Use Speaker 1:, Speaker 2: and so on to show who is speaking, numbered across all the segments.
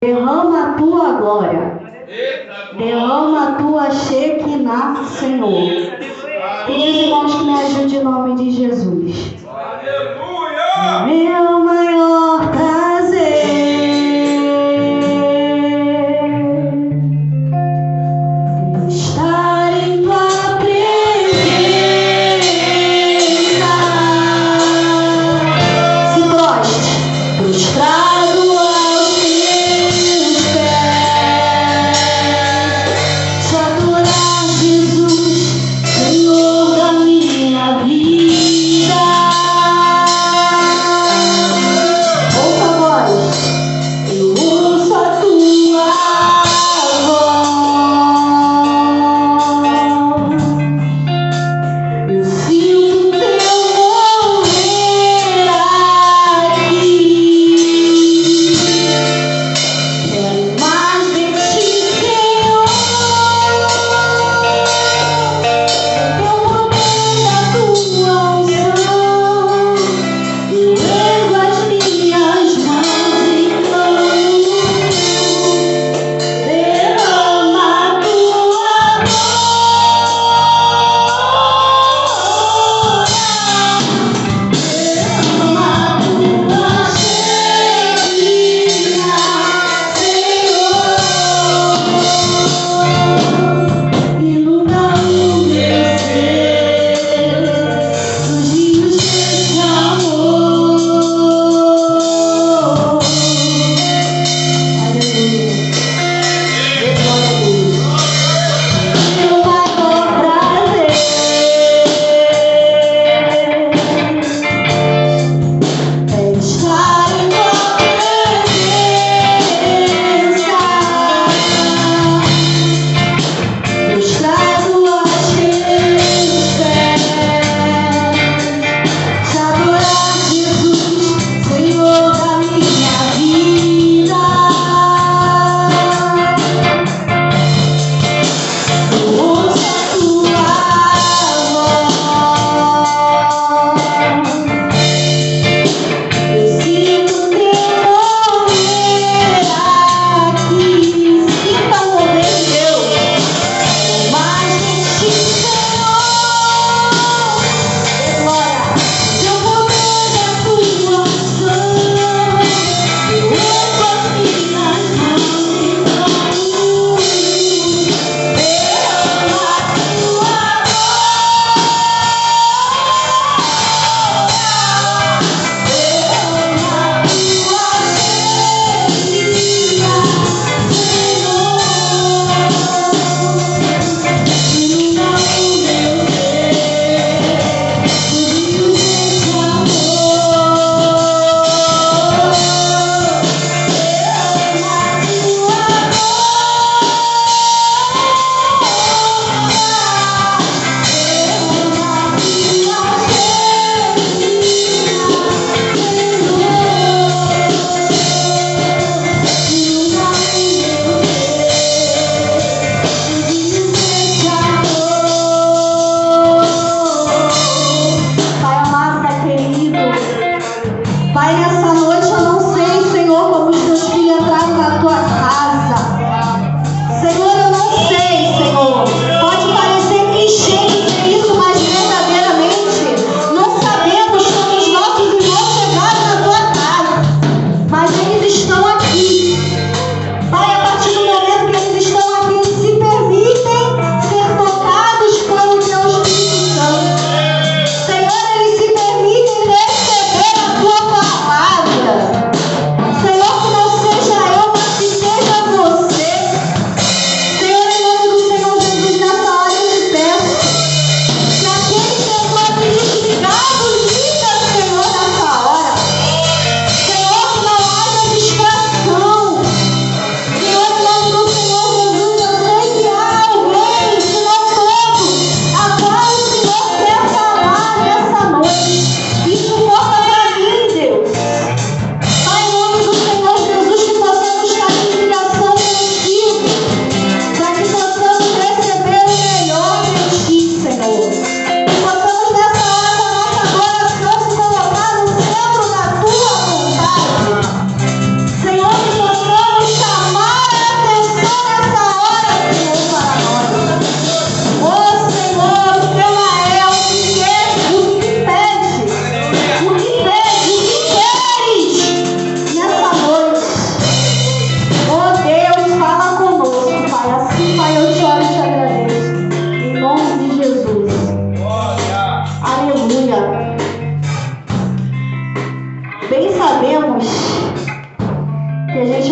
Speaker 1: Derrama a tua glória. Derrama a tua Shekinah, Senhor. Pedir, irmãos, que me ajude em nome de Jesus. Aleluia! Meu maior prazer estar em tua presença. Se prostre, prostrado aos teus pés, te adorar, Jesus, Senhor da minha vida.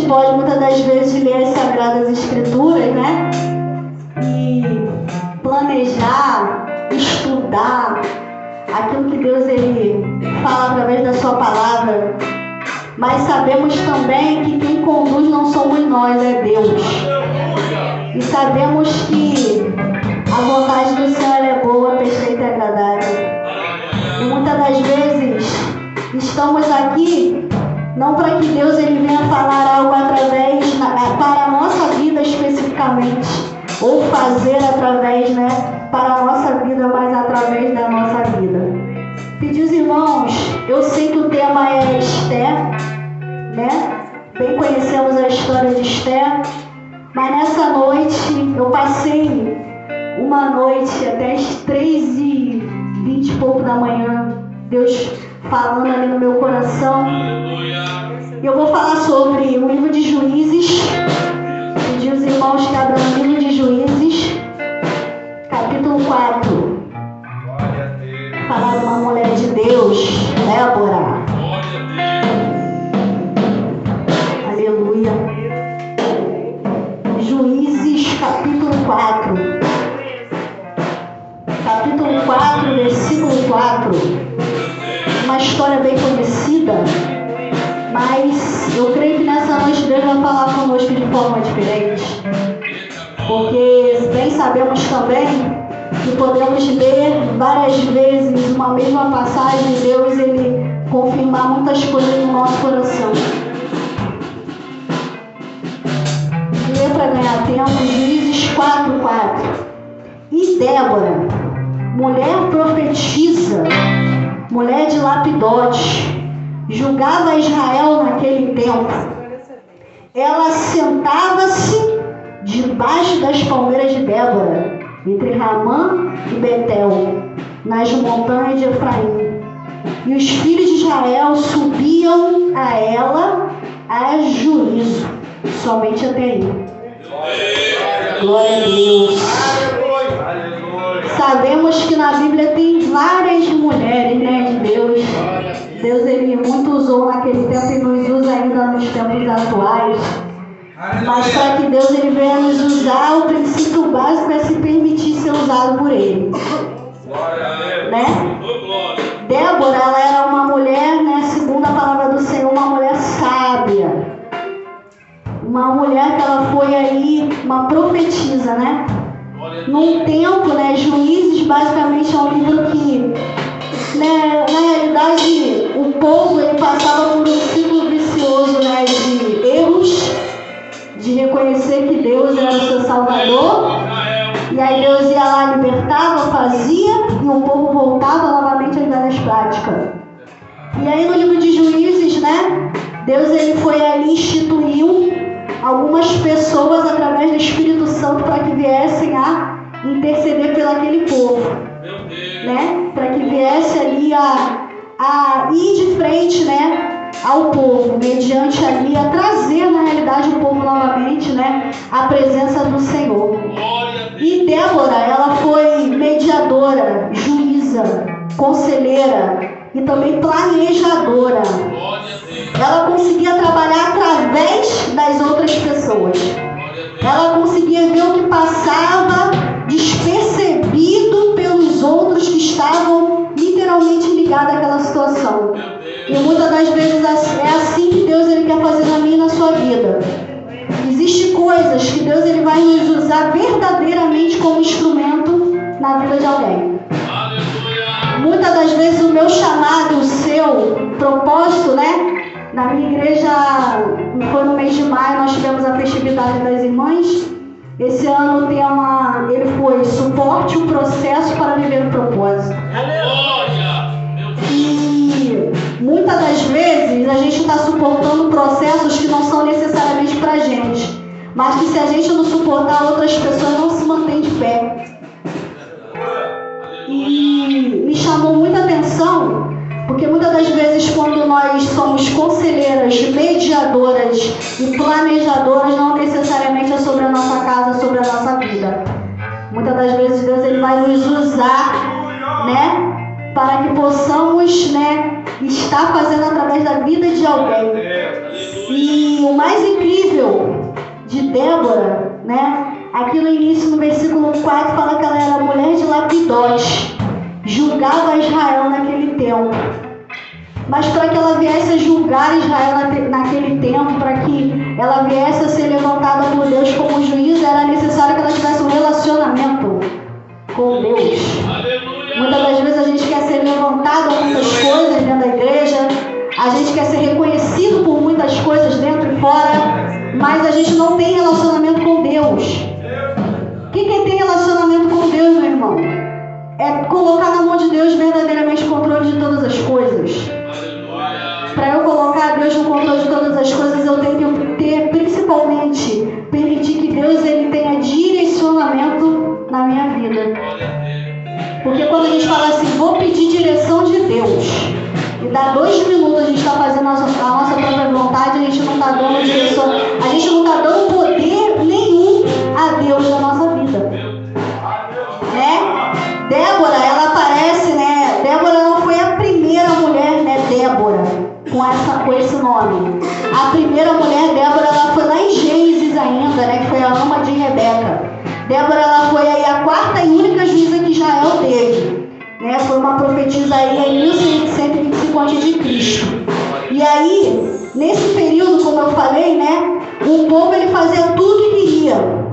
Speaker 1: pode muitas das vezes ler as Sagradas Escrituras, né? E planejar, estudar aquilo que Deus ele fala através da sua palavra. Mas sabemos também que quem conduz não somos nós, é Deus. E sabemos que a vontade do Senhor é boa, perfeita e agradável. E muitas das vezes estamos aqui não para que Deus ele venha falar algo através para a nossa vida especificamente, ou fazer através, né, para a nossa vida, mas através da nossa vida. Pedidos irmãos, eu sei que o tema é Esther, né? Bem conhecemos a história de Esther, mas nessa noite eu passei uma noite até as 3h20 e pouco da manhã, Deus falando ali no meu coração. E eu vou falar sobre o livro de Juízes. Pedir os irmãos que abram o livro de Juízes, capítulo 4. Falar de uma mulher de Deus, Débora. Aleluia. Juízes, capítulo 4. Capítulo 4, versículo 4. Uma história bem conhecida, mas eu creio que nessa noite Deus vai falar conosco de forma diferente. Porque bem sabemos também que podemos ler várias vezes uma mesma passagem e Deus ele confirmar muitas coisas no nosso coração. Ler para ganhar tempo, Juízes 4:4. E Débora, mulher profetisa, mulher de Lapidote, julgava Israel naquele tempo. Ela sentava-se debaixo das palmeiras de Débora, entre Ramã e Betel, nas montanhas de Efraim. E os filhos de Israel subiam a ela a juízo, somente até aí. Glória a Deus. Sabemos que na Bíblia tem várias mulheres, né, de Deus. Deus ele muito usou naquele tempo e nos usa ainda nos tempos atuais. Mas para que Deus ele venha nos usar, o princípio básico é se permitir ser usado por Ele. Né? Débora, ela era uma mulher, né, segundo a palavra do Senhor, uma mulher sábia. Uma mulher que ela foi aí, uma profetisa, né? Num tempo, né, Juízes basicamente é um livro que, né, na realidade, o povo ele passava por um ciclo vicioso, né, de erros, de reconhecer que Deus era o seu Salvador, e aí Deus ia lá, libertava, fazia, e o povo voltava novamente às velhas práticas. E aí no livro de Juízes, né, Deus ele foi ali, instituiu algumas pessoas através do Espírito Santo para que viessem a interceder pelo aquele povo, né, para que viesse ali a ir de frente, né, ao povo, mediante ali a trazer na realidade o povo novamente, né, à presença do Senhor. E Débora, ela foi mediadora, juíza, conselheira e também planejadora. Ela conseguia trabalhar através das outras pessoas. Ela conseguia ver o que passava despercebido pelos outros que estavam literalmente ligados àquela situação. E muitas das vezes é assim que Deus ele quer fazer na minha e na sua vida. Existem coisas que Deus ele vai nos usar verdadeiramente como instrumento na vida de alguém. Muitas das vezes o meu chamado, o seu propósito, né? Na minha igreja, foi no mês de maio, nós tivemos a festividade das irmãs. Esse ano o tema ele foi suporte o processo para viver o propósito. E muitas das vezes a gente está suportando processos que não são necessariamente para a gente, mas que se a gente não suportar, outras pessoas não se mantêm de pé. E me chamou muita atenção, porque muitas das vezes quando nós somos conselheiras, mediadoras e planejadoras, não necessariamente é sobre a nossa casa, sobre a nossa vida. Muitas das vezes Deus ele vai nos usar, né, para que possamos, né, está fazendo através da vida de alguém. E o mais incrível de Débora, né? Aqui no início, no versículo 4, fala que ela era mulher de Lapidote, julgava Israel naquele tempo. Mas para que ela viesse a julgar Israel naquele tempo, para que ela viesse a ser levantada por Deus como juiz, era necessário que ela tivesse um relacionamento com Deus. Muitas das vezes a gente quer ser levantado a muitas coisas dentro da igreja, a gente quer ser reconhecido por muitas coisas dentro e fora, mas a gente não tem relacionamento com Deus. O que é ter relacionamento com Deus, meu irmão? É colocar na mão de Deus verdadeiramente o controle de todas as coisas. Para eu colocar Deus no controle de todas as coisas, eu tenho que ter, principalmente, permitir que Deus ele tenha direcionamento na minha vida. Porque quando a gente fala assim, vou pedir direção de Deus, e dá 2 minutos a gente está fazendo a nossa própria vontade, a gente não está dando direção, a gente não está dando poder nenhum a Deus na nossa vida. Né? Débora, ela aparece, né? Débora não foi a primeira mulher, né? Débora, com esse nome. A primeira mulher, Débora, ela foi lá em Gênesis ainda, né? Que foi a ama de Rebeca. Débora, ela foi aí a 4ª e única juíza que Israel teve. Né? Foi uma profetisa aí em 1125 a.C. E aí, nesse período, como eu falei, né? O povo ele fazia tudo que queria.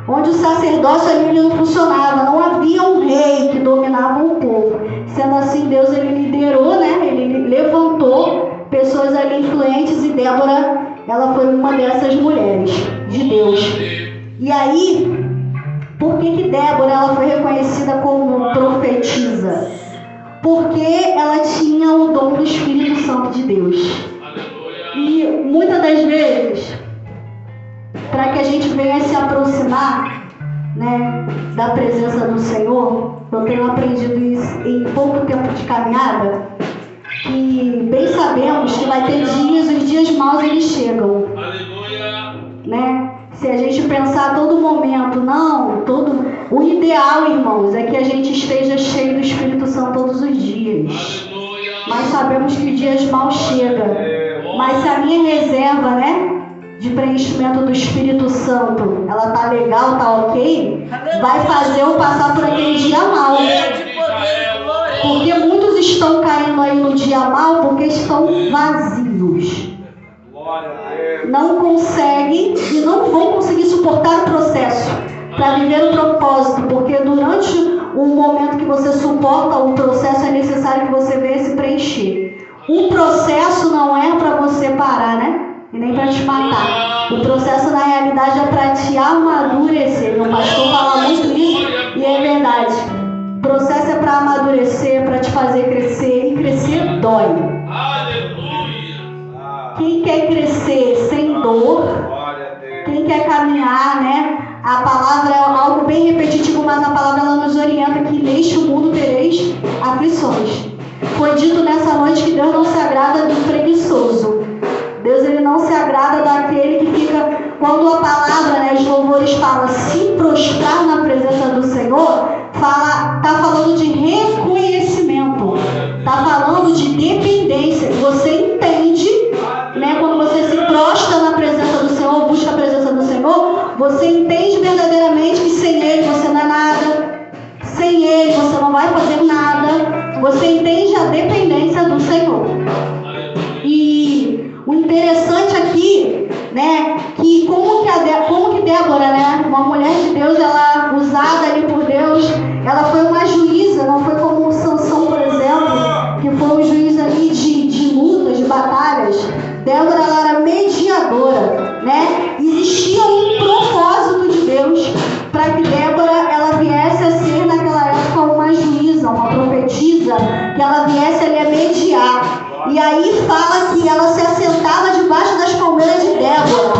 Speaker 1: Onde o sacerdócio ali ele não funcionava, não havia um rei que dominava o povo. Sendo assim, Deus ele liderou, né? Ele levantou pessoas ali influentes e Débora, ela foi uma dessas mulheres de Deus. E aí, por que Débora ela foi reconhecida como profetisa? Porque ela tinha o dom do Espírito Santo de Deus. E muitas das vezes, para que a gente venha se aproximar, né, da presença do Senhor, eu tenho aprendido isso em pouco tempo de caminhada, que bem sabemos que vai ter dias, os dias maus eles chegam. Né? Se a gente pensar a todo momento, o ideal, irmãos, é que a gente esteja cheio do Espírito Santo todos os dias. Mas sabemos que os dias maus chegam. Mas se a minha reserva, né, de preenchimento do Espírito Santo, ela tá legal, tá ok, vai fazer eu passar por aquele dia mau. Porque muitos estão caindo aí no dia mau porque estão vazios. Não conseguem e não vão conseguir suportar o processo para viver o propósito, porque durante o momento que você suporta o processo é necessário que você venha se preencher. Um processo não é para você parar, né? E nem para te matar. O processo na realidade é para te amadurecer. Meu pastor fala muito isso e é verdade. O processo é para amadurecer, para te fazer crescer, e crescer dói. Quem quer crescer sem dor, quem quer caminhar, né? A palavra é algo bem repetitivo, mas a palavra ela nos orienta que neste mundo tereis aflições. Foi dito nessa noite que Deus não se agrada do preguiçoso. Deus ele não se agrada daquele que fica, quando a palavra, né, os louvores fala se prostrar na presença do Senhor, tá falando de reconhecimento, tá falando de dependência. Você entende, né, quando você se prostra na presença do Senhor, busca a presença do Senhor, você entende verdadeiramente que sem Ele você não é nada, sem Ele você não vai fazer nada, você entende a dependência do Senhor. E o interessante aqui, né, que como que Débora, né, uma mulher de Deus, ela usada ali por Deus, ela foi uma juíza, não foi como Sansão, por exemplo, que foi um juiz ali de lutas, de batalhas. Débora, ela era mediadora, né? Existia um propósito de Deus para que Débora, ela viesse a ser naquela época uma juíza, uma profetisa, que ela viesse ali a mediar. E aí fala que ela se assentava debaixo das palmeiras de Débora,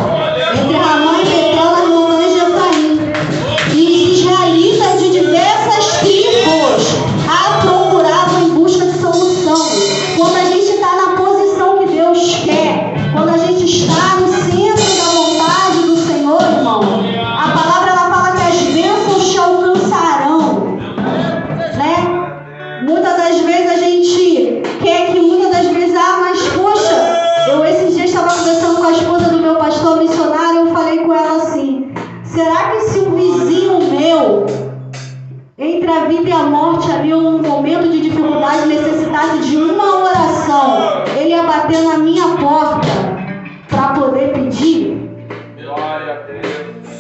Speaker 1: entre Ramã e Betel, nas montanhas de Efraim. E os israelitas de diversas tribos Será que se um vizinho meu, entre a vida e a morte, ali um momento de dificuldade, necessitasse de uma oração, ele ia bater na minha porta para poder pedir?
Speaker 2: Glória a Deus.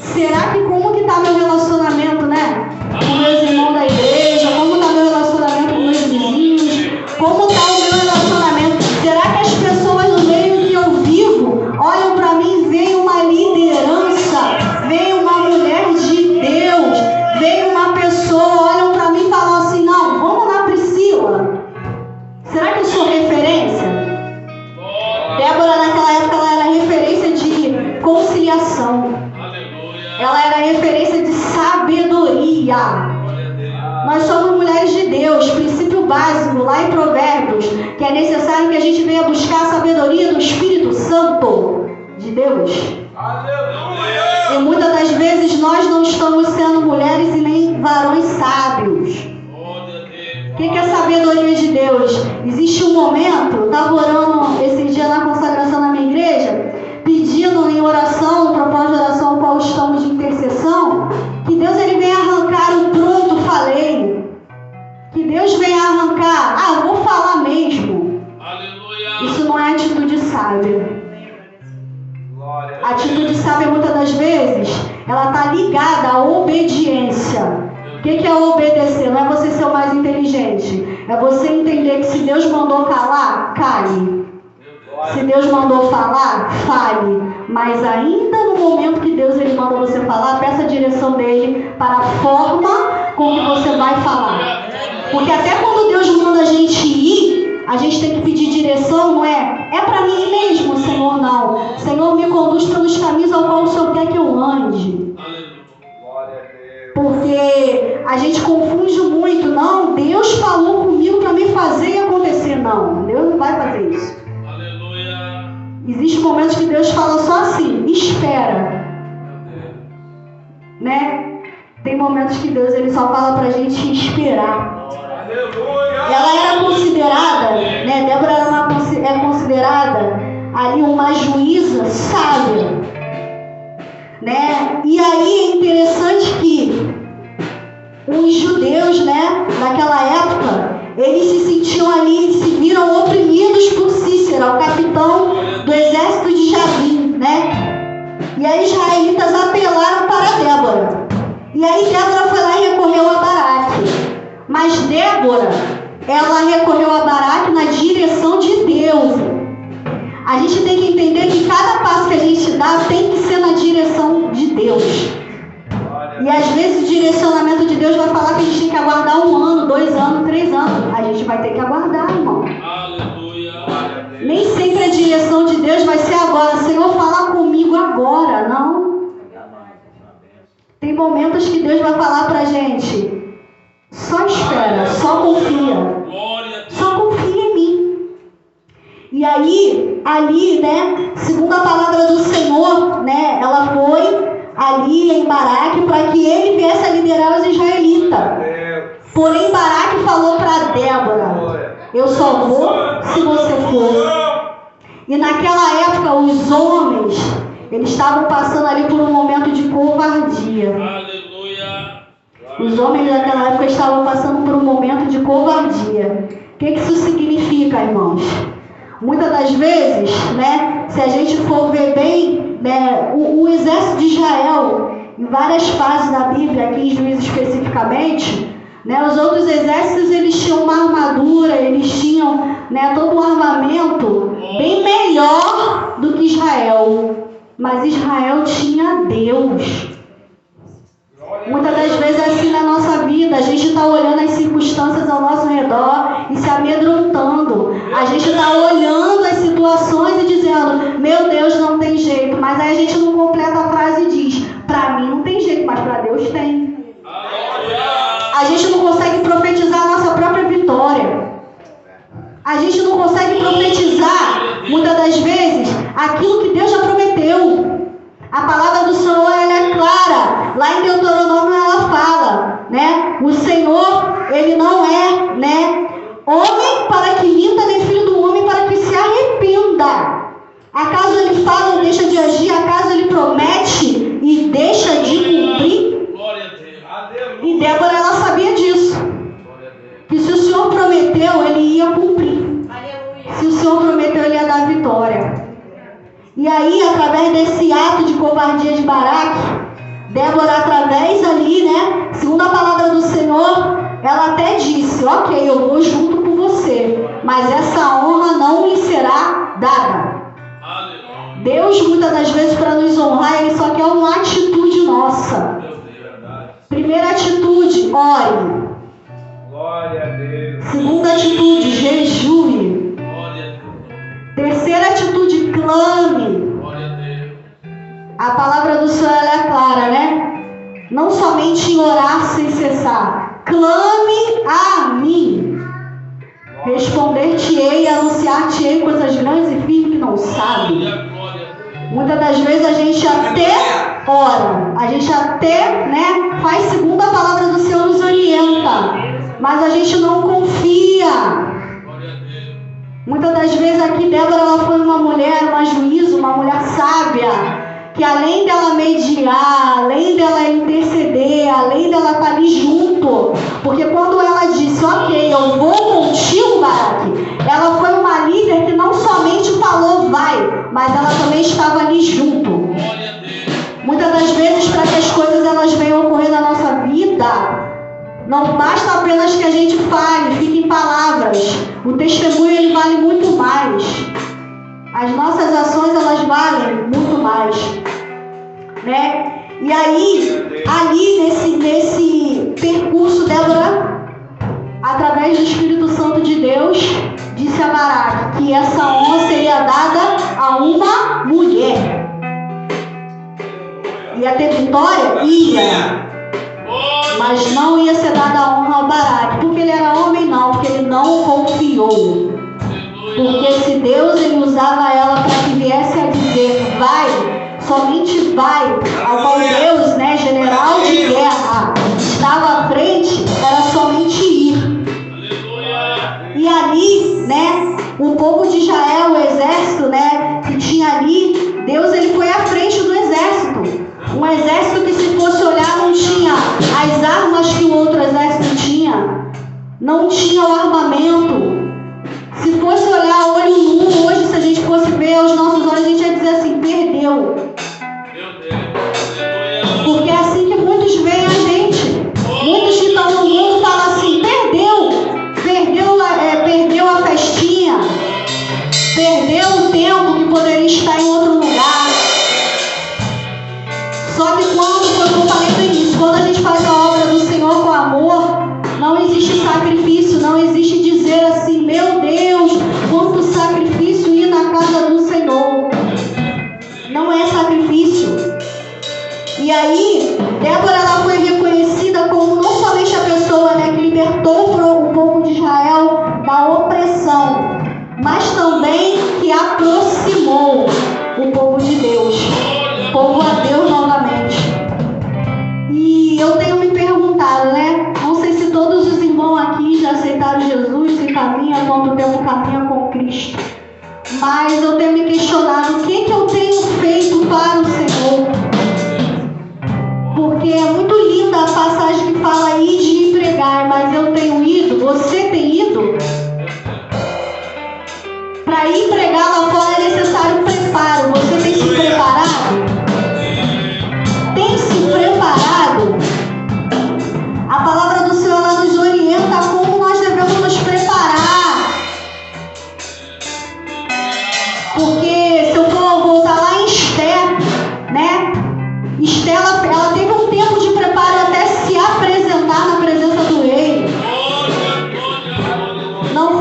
Speaker 1: Será que como que está meu relacionamento, né? Com meus irmãos da igreja, como está meu relacionamento com meus vizinhos, como está o meu relacionamento? Será que as pessoas no meio que eu vivo olham para mim e veem uma liderança, veem uma mulher de Deus, veem uma pessoa, olham para mim e falam assim, não, vamos na Priscila. Será que eu sou referência? Débora naquela época ela era referência de conciliação. Ela era referência de sabedoria. Nós somos mulheres de Deus, princípio básico lá em Provérbios, que é necessário que a gente venha buscar a sabedoria do Espírito Santo de Deus. E muitas das vezes nós não estamos sendo mulheres e nem varões sábios. O que é a sabedoria de Deus? Existe um momento, eu estava orando esse dia na consagração na minha igreja, pedindo em oração, um propósito de oração ao qual estamos de intercessão, que Deus ele venha arrancar o pronto falei. Que Deus venha arrancar, vou falar mesmo. Aleluia. Isso não é atitude sábia. A atitude sábia, muitas das vezes, ela está ligada à obediência. O que é obedecer? Não é você ser o mais inteligente. É você entender que se Deus mandou calar, cale. Se Deus mandou falar, fale. Mas ainda no momento que Deus ele manda você falar, peça a direção dele para a forma com que você vai falar. Porque até quando Deus manda a gente ir, a gente tem que pedir direção, não é? É para mim mesmo, Senhor, não. Senhor, me conduz pelos caminhos ao qual o Senhor quer que eu ande. Porque a gente confunde muito. Não, Deus falou comigo para me fazer e acontecer. Não, Deus não vai fazer isso. Existem momentos que Deus fala só assim, espera. Né? Tem momentos que Deus ele só fala pra gente esperar. Ela era considerada, né? Débora é considerada ali uma juíza sábia. Né? E aí é interessante que os judeus, né, naquela época, eles se sentiam ali, se viram oprimidos por Cícera, o capitão do exército de Jabim, né? E aí os israelitas apelaram para Débora. E aí Débora foi lá e recorreu a Baraque. Mas Débora, ela recorreu a Baraque na direção de Deus. A gente tem que entender que cada passo que a gente dá tem que ser na direção de Deus. E às vezes o direcionamento de Deus vai falar que a gente tem que aguardar 1 ano, 2 anos, 3 anos. A gente vai ter que aguardar, irmão. Aleluia. Nem sempre a direção de Deus vai ser agora. Senhor, fala comigo agora. Não. Tem momentos que Deus vai falar pra gente. Só espera, só confia. Só confia em mim. E aí, ali, né, segundo a palavra do Senhor, né, ela foi ali em Baraque para que ele viesse a liderar os israelitas. Porém, Baraque falou para Débora, eu só vou se você for. E naquela época, os homens, eles estavam passando ali por um momento de covardia. Os homens daquela época estavam passando por um momento de covardia. O que isso significa, irmãos? Muitas das vezes, né, se a gente for ver bem, né, o exército de Israel, em várias fases da Bíblia, aqui em Juízes especificamente, né, os outros exércitos eles tinham uma armadura, eles tinham, né, todo um armamento bem melhor do que Israel. Mas Israel tinha Deus. Muitas das vezes é assim na nossa vida, a gente está olhando as circunstâncias ao nosso redor e se amedrontando. A gente está olhando as situações e dizendo, meu Deus, não tem jeito. Mas aí a gente não completa a frase e diz, para mim não tem jeito, mas para Deus tem. A gente não consegue profetizar a nossa própria vitória. A gente não consegue profetizar, muitas das vezes, aquilo que Deus já prometeu. A palavra do Senhor ela é clara. Lá em Deuteronômio ela fala, né? O Senhor, ele não é, né, homem para que minta, nem filho do homem para que se arrependa. Acaso ele fala ou deixa de agir? Acaso ele promete e deixa de covardia de Baraque, Débora, através ali, né, segundo a palavra do Senhor, ela até disse, ok, eu vou junto com você, mas essa honra não lhe será dada. Deus, muitas das vezes, para nos honrar, Ele só quer uma atitude nossa. Primeira atitude, ore.
Speaker 2: Glória a Deus.
Speaker 1: Segunda atitude, jejue. Terceira atitude, clame. A palavra do Senhor ela é clara, né? Não somente em orar sem cessar. Clame a mim. Responder-te-ei e anunciar-te-ei coisas grandes e firmes que não sabe. Muitas das vezes a gente até ora, a gente até, né, faz segundo a palavra do Senhor nos orienta, mas a gente não confia. Muitas das vezes aqui Débora ela foi uma mulher, uma juíza, uma mulher sábia, que além dela mediar, além dela interceder, além dela estar ali junto, porque quando ela disse, ok, eu vou contigo, Baraque, ela foi uma líder que não somente falou vai, mas ela também estava ali junto. Muitas das vezes, para que as coisas elas venham ocorrer na nossa vida, não basta apenas que a gente fale, fique em palavras. O testemunho ele vale muito mais. As nossas ações elas valem muito mais, né? E aí, ali nesse percurso, Débora, através do Espírito Santo de Deus, disse a Baraque que essa honra seria dada a uma mulher. Ia ter vitória? Ia. Mas não ia ser dada a honra ao Baraque. Porque ele era homem? Não. Porque ele não confiou. Porque se Deus ele usava ela para que viesse a dizer vai, somente vai, ao qual Deus, né, general de guerra, estava à frente, era somente ir. E ali, né, o povo de Israel, o exército, né, que tinha ali, Deus ele foi à frente do exército. Um exército que se fosse olhar não tinha as armas que o outro exército tinha, não tinha o armamento. Se fosse olhar olho nu, hoje se a gente fosse ver aos nossos olhos, a gente ia dizer assim, perdeu. Porque é assim que muitos veem a gente. Muitos que estão no mundo falam assim, perdeu a festinha, perdeu o tempo que poderia estar em outro lugar. Só que quando, como eu falei no início, quando a gente faz a obra do Senhor com amor, não existe sacrifício, não existe dizer assim, meu Deus, quanto sacrifício ir na casa do Senhor. Não é sacrifício. E aí, Débora ela foi reconhecida como não somente a pessoa, né, que libertou o povo de Israel da opressão, mas também que aproximou o povo de Deus, o povo a Deus novamente. E eu tenho me perguntado, né, não sei se todos os irmãos aqui já aceitaram Jesus e caminham quanto tempo caminham com Cristo, mas eu tenho me questionado o que eu tenho feito para o Senhor. Porque é muito linda a passagem que fala ide e pregar, mas eu tenho ido, você tem ido? Para ir pregar lá fora é necessário preparo. Você tem se preparado? Tem se preparado? A palavra do Senhor ela nos orienta como nós devemos nos preparar. Porque se eu for voltar lá em Esther, né? Esther ela teve um tempo de preparo até se apresentar na presença do rei. Não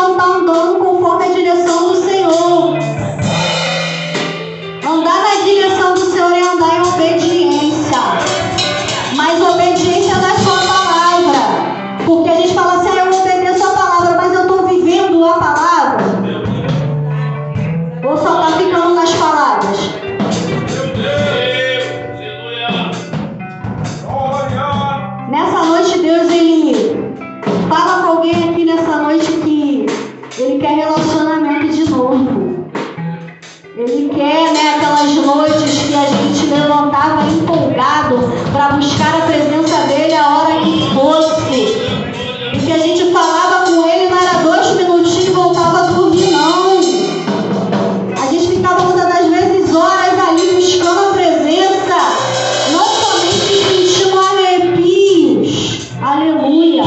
Speaker 1: não está andando conforme a direção do Senhor. Andar na direção do Senhor é andar em obediência. Mas obediência da sua palavra. Porque a gente fala assim, eu obedeço a palavra, mas eu estou vivendo a palavra. Ou só está ficando nas palavras? Nessa noite, Deus, Ele fala com alguém aqui nessa noite que Ele quer relacionamento de novo. Ele quer, aquelas noites que a gente levantava empolgado para buscar a presença dEle a hora que fosse. E que a gente falava com Ele, não era 2 minutinhos e voltava a dormir, não. A gente ficava muitas das vezes horas ali buscando a presença, não somente sentindo arrepios. Aleluia.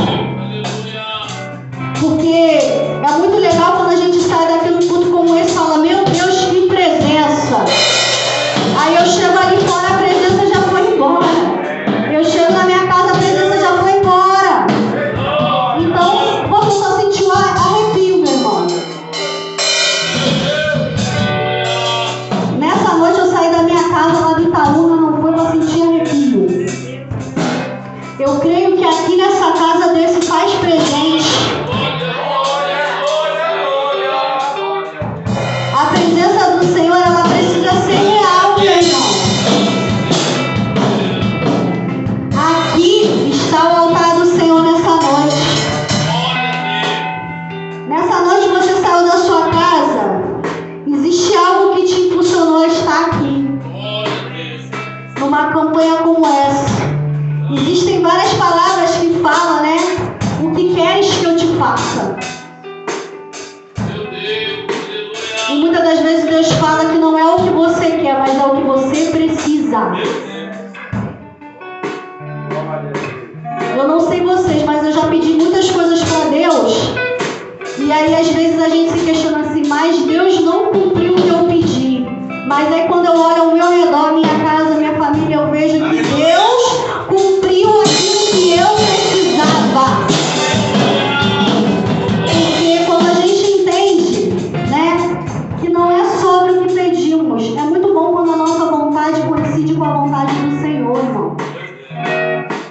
Speaker 1: Porque é muito legal quando a gente sai daqui num culto como esse e fala, meu Deus, que presença. Aí eu chego ali fora, a presença já foi embora. Eu chego na minha casa, a presença já foi embora. Então, você só sentiu arrepio, meu irmão. Nessa noite eu saí da minha casa lá de Itaúna, não foi para sentir arrepio. Eu creio que aqui nessa casa Deus se faz presente. A presença do Senhor, ela precisa ser real, meu irmão. Aqui está o altar do Senhor nessa noite. Nessa noite você saiu da sua casa. Existe algo que te impulsionou a estar aqui. Numa campanha como essa. Existem várias palavras que falam, o que queres que eu te faça. E muitas das vezes Deus fala que não é o que você quer, mas é o que você precisa. Eu não sei vocês, mas eu já pedi muitas coisas para Deus. E aí às vezes a gente se questiona assim, mas Deus não cumpriu o que eu pedi. Mas aí quando eu olho ao meu redor, minha casa, minha família, eu vejo que Deus cumpriu aquilo que eu precisava. Porque quando a gente entende, que não é sobre o que pedimos. É muito bom quando a nossa vontade coincide com a vontade do Senhor, irmão.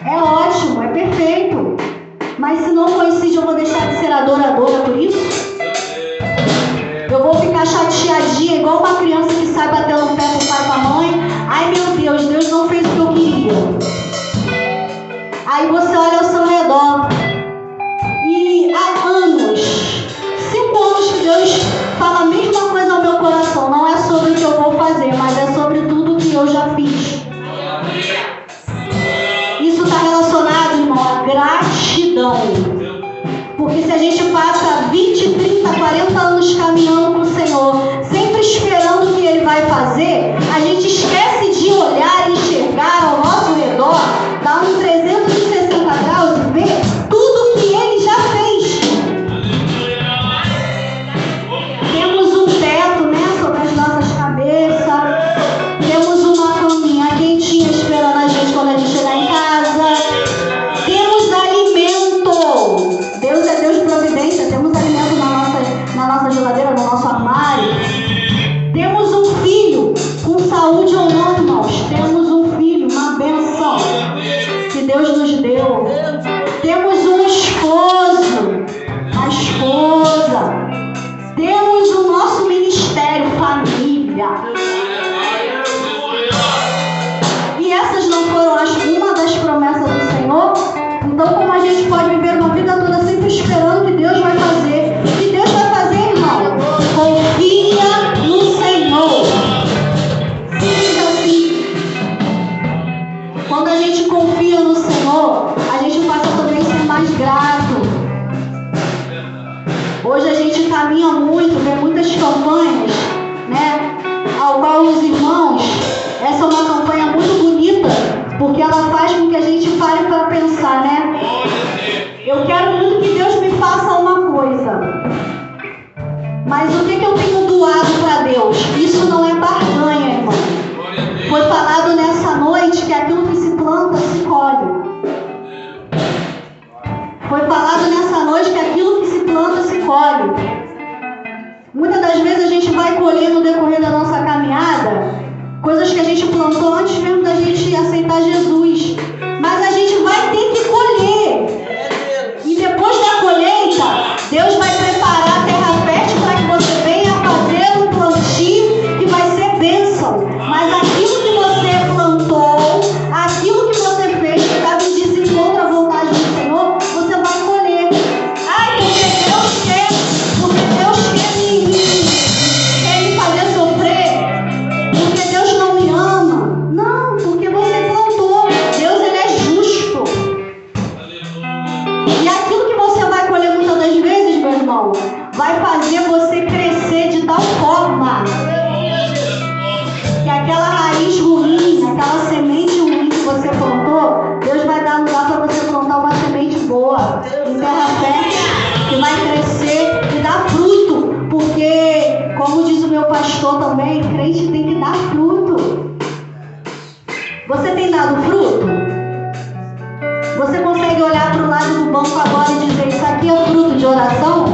Speaker 1: É ótimo, é perfeito. Mas se não coincide, eu vou deixar de ser adoradora por isso? Eu vou ficar chateadinha, igual uma criança que sai batendo o pé pro pai e pra mãe. Ai meu Deus, Deus não fez o que eu queria. Aí você olha ao seu redor. E há anos, 5 anos que Deus fala a mesma coisa ao meu coração. Não é sobre o que eu vou fazer, mas é sobre tudo que eu já fiz. Isso está relacionado, irmão, à gratidão. Porque se a gente passa 20, 30, 40 anos caminhando com o Senhor, sempre esperando o que Ele vai fazer, a gente esquece de olhar e enxergar ao nosso redor, dar um 360 graus e ver tudo que Ele já fez. Temos um teto, sobre as nossas cabeças. Temos uma caminha quentinha esperando a gente quando a gente chegar em casa. Temos alimento. Deus é Deus de providência. Temos alimento na nossa geladeira, no nosso armário. Temos um filho, com saúde ou não, irmãos. Temos um filho, uma bênção que Deus nos deu. Temos um esposo, a esposa. Temos o nosso ministério, família. E essas não foram uma das promessas do Senhor? Então, como a gente pode viver uma vida toda sempre esperando que Deus vai fazer? O que Deus vai fazer, irmão? Confia no Senhor. Simples assim. Quando a gente confia no Senhor, a gente passa também a ser mais grato. Hoje a gente caminha muito, vê muitas campanhas, ao qual os irmãos, essa é uma campanha muito bonita, porque ela faz com que a gente pare para pensar, Eu quero muito que Deus me faça uma coisa, mas o que eu tenho doado para Deus? Isso não é barganha, irmão. Foi falado nessa noite que aquilo que se planta, se colhe. Foi falado nessa noite que aquilo que se planta, se colhe. Muitas das vezes a gente vai colher no decorrer da nossa caminhada coisas que a gente plantou antes mesmo da gente aceitar Jesus. Mas a gente vai ter que colher. E depois da colheita, Deus vai preparar a terra fértil para que você venha fazer um plantio que vai ser bênção. Mas aquilo que você plantou, aquilo que você fez que estava em desencontro à vontade do Senhor, você vai colher. Ai, porque Deus quer me fazer sofrer, porque Deus não me ama. Não, porque você plantou. Deus, Ele é justo. E aquilo que você vai colher muitas das vezes, meu irmão, vai fazer você crescer de tal forma que aquela raiz ruim, aquela semente ruim que você plantou, Deus vai dar lugar para você plantar uma semente boa, em terra fértil, que vai crescer e dar fruto. Porque, como diz o meu pastor também, crente tem que dar fruto. Você tem dado fruto? Você consegue olhar para o lado do banco agora e dizer: isso aqui é fruto de oração?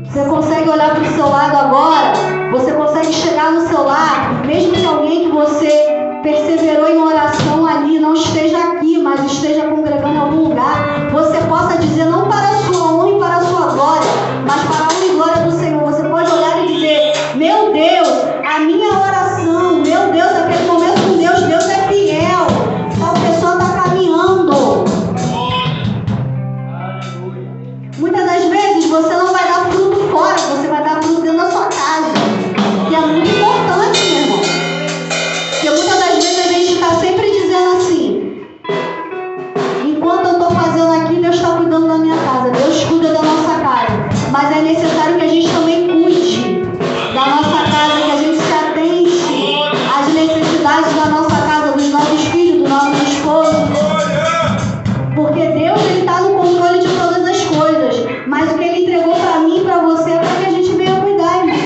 Speaker 1: Você consegue olhar para o seu lado agora? Você consegue chegar no seu lar, mesmo que alguém que você perseverou em oração ali não esteja aqui, mas esteja congregando em algum lugar, você possa dizer, não para a sua honra e para a sua glória, mas para a honra e glória do Senhor. Você pode olhar e dizer: meu Deus, a minha oração, meu Deus, aquele momento com Deus, Deus é fiel, a pessoa está caminhando. Muitas das vezes você não vai dar fruto fora, você vai dar fruto dentro da sua casa, que é muito importante, meu irmão. Porque muitas das vezes a gente está sempre dizendo assim: enquanto eu estou fazendo aqui, Deus está cuidando da minha casa, Deus cuida da nossa casa. Mas é necessário que a gente também cuide da nossa casa, que a gente se atente às necessidades da nossa casa, dos nossos filhos, do nosso esposo. Porque Deus, Ele está no controle de todas as coisas. Mas o que Ele entregou para mim e para você é para que a gente venha cuidar, irmão.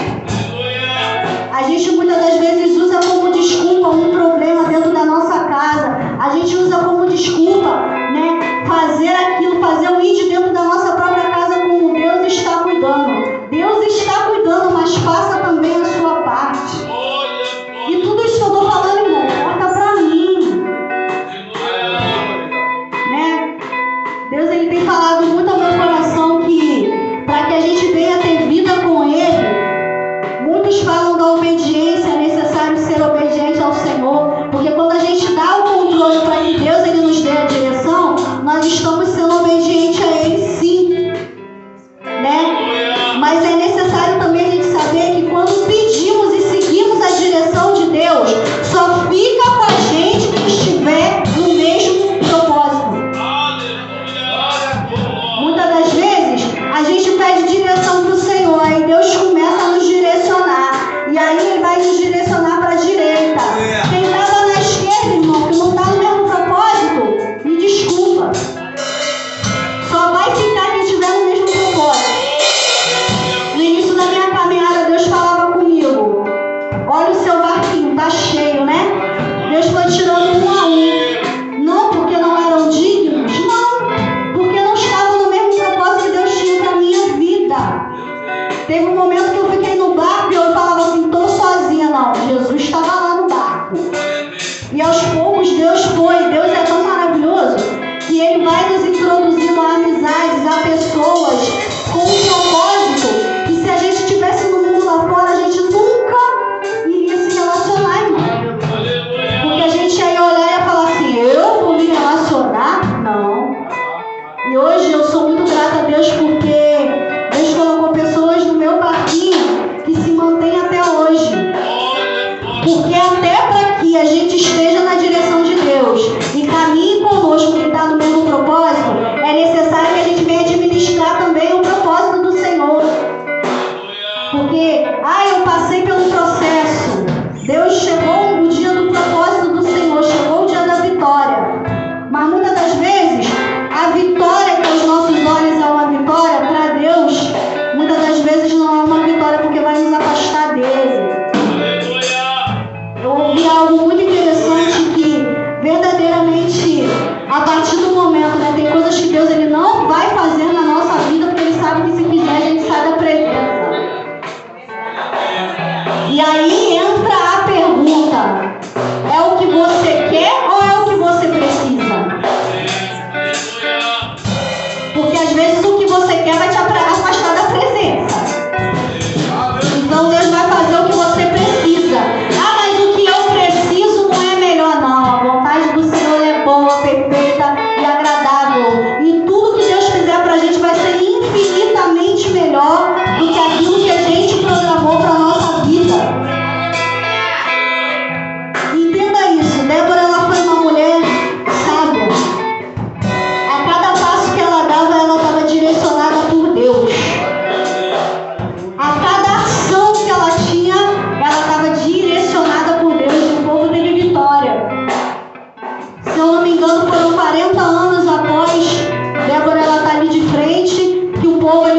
Speaker 1: A gente muitas das vezes usa como desculpa um problema dentro da nossa casa. A gente usa como desculpa, né, fazer aquilo, fazer o ídolo dentro da nossa própria casa, como Deus está cuidando. Deus está cuidando, mas faça também a sua parte. E tudo isso que eu estou falando, irmão, conta para mim. Né? Deus, Ele tem falado muito ao meu coração que para que a gente venha ter vida com Ele, muitos falam da obediência, é necessário ser obediente ao Senhor, porque quando a gente dá o controle para que Deus, Ele nos dê a direção, nós estamos sendo obedientes a Ele, sim, né? Mas é necessário também a gente saber que quando pedimos e seguimos a direção de Deus, só fica com a gente que estiver no mesmo propósito. Muitas das vezes a gente pede direção para o Senhor, aí Deus começa a nos direcionar, e aí Ele vai nos direcionar para a direita. Quem estava na esquerda, irmão, que não está no mesmo propósito, me desculpa, só vai ficar quem estiver no mesmo propósito. No início da minha caminhada, Deus falava comigo: olha o seu barquinho, está cheio, né? Deus foi tirando um a um, não porque não eram dignos, não, porque não estavam no mesmo propósito que Deus tinha para a minha vida. Teve um momento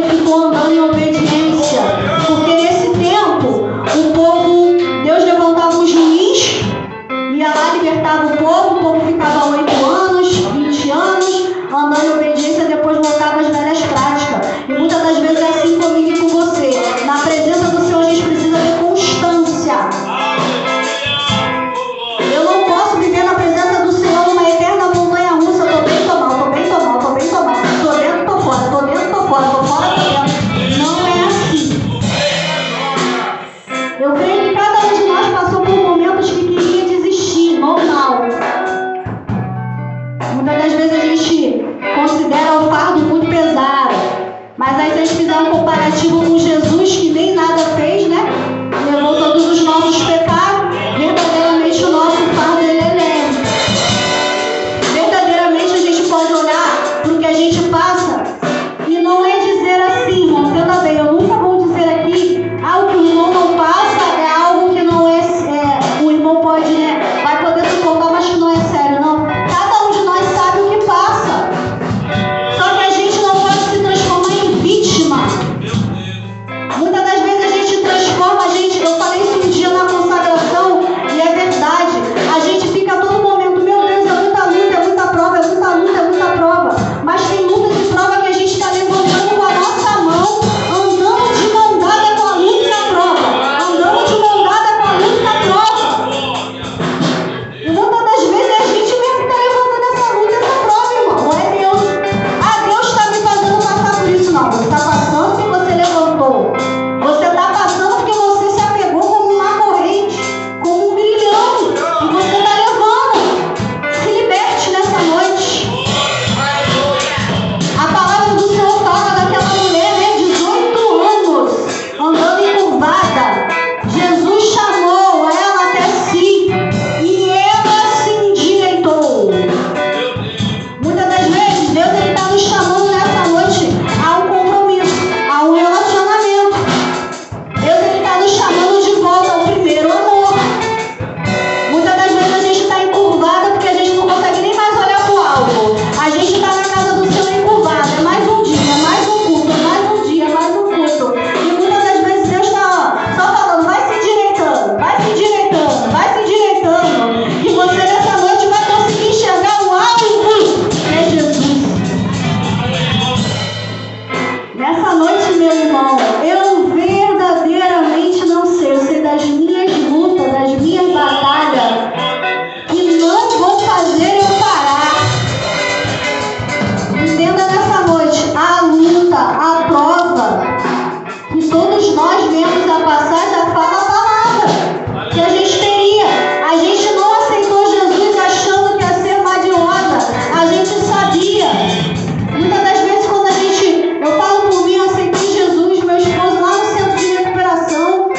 Speaker 1: povo ficou andando em obediência. Porque nesse tempo, o povo, Deus levantava um juiz, ia lá, libertava o povo ficava 8 anos, 20 anos, andando em obediência, depois voltava às velhas práticas. E muitas das vezes é assim comigo e com você. Na presença do Senhor, a gente precisa ter constância. Eu não posso viver na presença do Senhor numa eterna montanha russa. Tô bem, tô mal, tô bem, tô mal, tô bem, tô mal. Tô dentro, tô fora, tô dentro, tô fora, tô fora, tô dentro. Não é assim. Eu creio que cada um de nós passou por momentos que queria desistir, normal. Muitas das vezes a gente considera o fardo muito pesado. Mas aí se a gente fizer um comparativo com Jesus, que nem nada fez, né? Levou todos os nossos pecados, verdadeiramente o nosso fardo ele é leve. Verdadeiramente a gente pode olhar para o que a gente passa e não é dizer assim, irmão, entenda bem, eu nunca vou dizer aqui, o que o irmão não passa é algo que não é, o irmão pode, né? Vai poder suportar, mas que não é sério, não. Cada um de nós sabe o que passa. Só que a gente não pode se transformar em vítima. Muitas das vezes a gente transforma, eu falei isso um dia na consagração, e é verdade, a gente fica a todo momento, meu Deus, é muita luta, é muita prova, é muita luta, é muita prova, mas tem luta de prova que a gente está levantando com a nossa mão, andando de mão dada com a luta e a prova, andando de mão dada com a luta e a prova, e muitas das vezes é a gente mesmo que está levantando essa luta e essa prova, irmão, não é Deus. Deus está me fazendo passar por isso, não, você está passando porque você levantou. Você está passando porque você se apegou como uma corrente, como um grilhão, e você está levando. Se liberte nessa noite. A palavra do Senhor fala daquela mulher, né, 18 anos, andando encurvada. Jesus chamou ela até si e ela se endireitou. Muitas das vezes, Deus está nos chamando nessa noite a um compromisso, a um relacionamento. Deus está nos chamando de volta ao primeiro amor. Muitas das vezes a gente está encurvada porque a gente não consegue nem mais olhar para o alto. A gente está na casa do Senhor encurvada. É mais um dia, mais um culto, mais um dia, mais um culto. E muitas das vezes Deus está só falando, vai se endireitando, vai se endireitando, vai se endireitando. E você nessa noite vai conseguir enxergar o alvo, que é Jesus. Nessa noite, meu irmão, eu verdadeiramente não sei. Eu sei das minhas lutas, das minhas batalhas, que não vão fazer eu parar. Entenda nessa noite, a luta, a prova, que todos nós vemos a passar, já fala a palavra que a gente teria. A gente não aceitou Jesus achando que ia ser madiosa. A gente sabia. Muitas das vezes quando eu falo por mim, eu aceitei Jesus, meu esposo lá no centro de recuperação,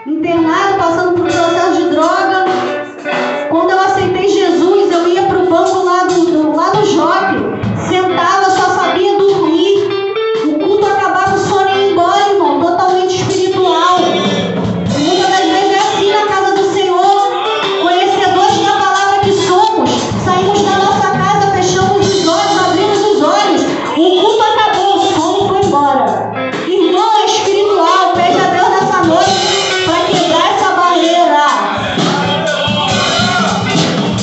Speaker 1: internado, passando por um processo de droga. Quando eu aceitei Jesus, eu ia para o banco lá do shopping, sentava, só sabia dormir. O culto acabava, o sono ia embora, irmão, totalmente espiritual. E muitas das vezes é assim na casa do Senhor, conhecedores da palavra que somos, saímos da nossa casa, fechamos os olhos, abrimos os olhos, o culto acabou, o sono foi embora. Irmão, é espiritual, pede a Deus nessa noite para quebrar essa barreira.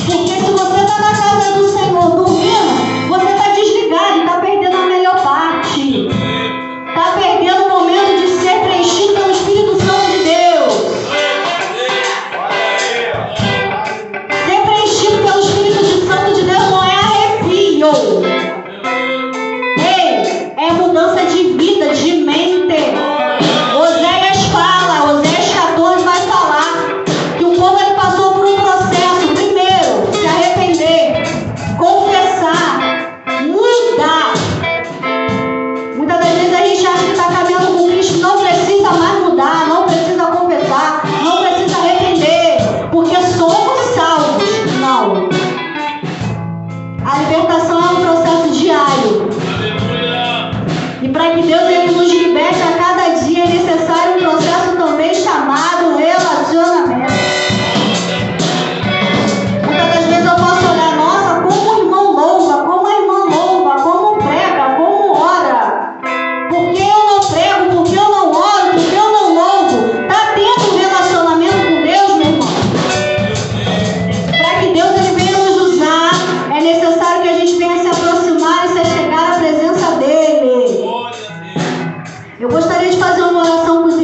Speaker 1: Porque se você está na casa do Senhor dormindo, você está desligado e está perdendo a melhor parte. Está perdendo o momento de ser preenchido pelo Espírito Santo de Deus. Ser preenchido pelo Espírito Santo de Deus não é arrepio. Ei, é mudança de vida, de mente. Oséias fala, Oséias 14 vai falar que o povo ele passou por um processo. Primeiro, se arrepender, confessar, mudar. Muitas das vezes a gente acha que está caminhando com Cristo, não precisa mais mudar, não precisa confessar, não precisa arrepender, porque somos salvos. Não. A libertação é um processo diário. E para que Deus ele nos liberte a cada dia é necessário um processo também chamado relacionamento. Muitas das vezes eu posso olhar, nossa, como o irmão louva, como a irmã louva, como prega, como ora. Eu gostaria de fazer uma oração com os